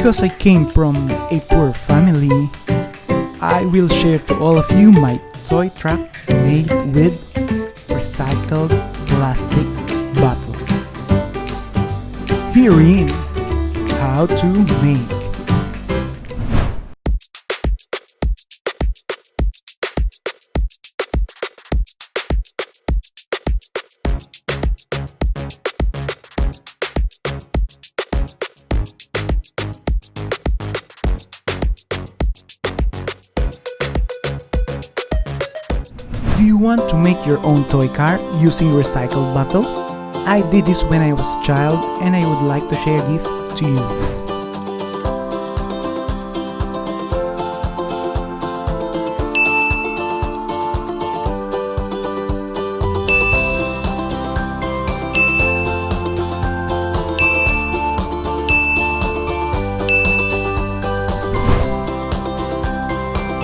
Because I came from a poor family, I will share to all of you my toy truck made with recycled plastic bottle. Herein, how to make. Do you want to make your own toy car using recycled bottle? I did this when I was a child and I would like to share this to you.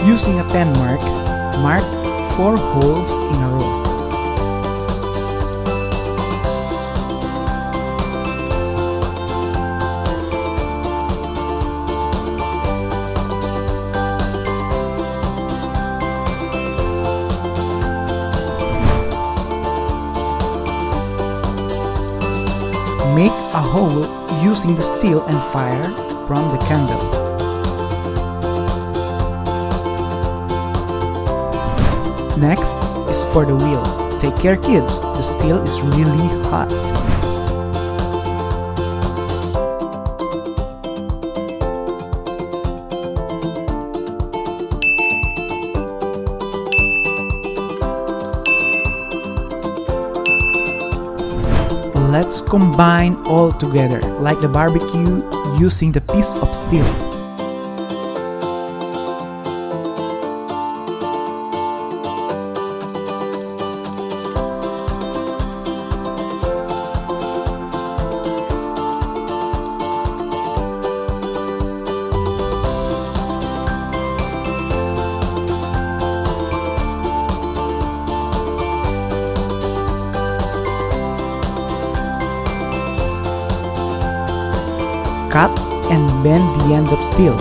Using a pen mark 4 holes in a row. Make a hole using the steel and fire from the candle. Next is for the wheel. Take care kids, the steel is really hot. Let's combine all together, like the barbecue, using the piece of steel. Cut and bend the end of steel.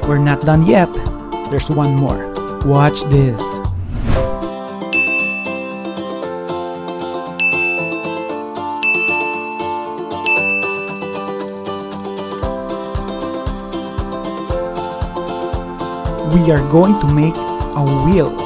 We're not done yet. There's one more. Watch this. We are going to make a wheel.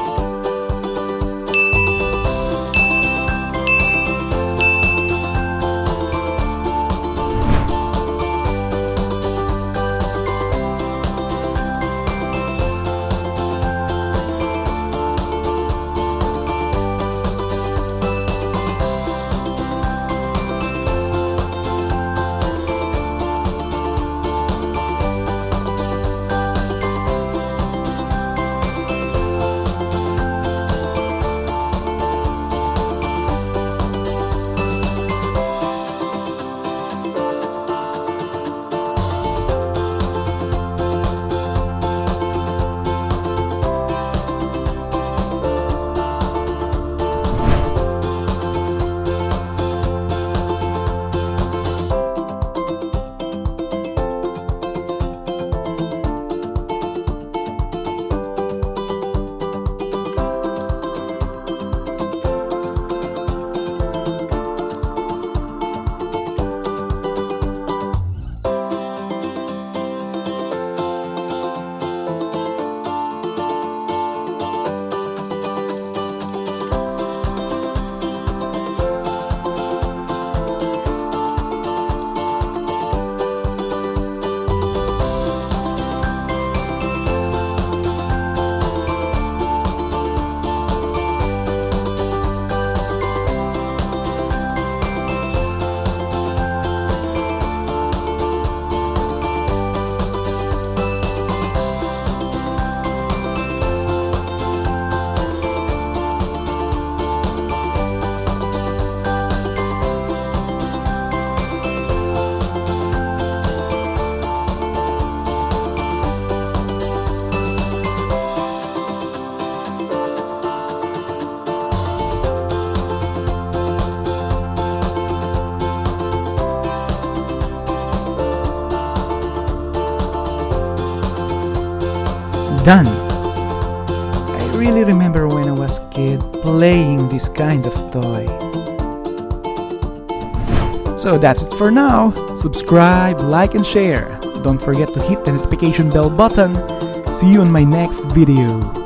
done. I really remember when I was a kid playing this kind of toy. So that's it for now. Subscribe, like, and share. Don't forget to hit the notification bell button. See you on my next video.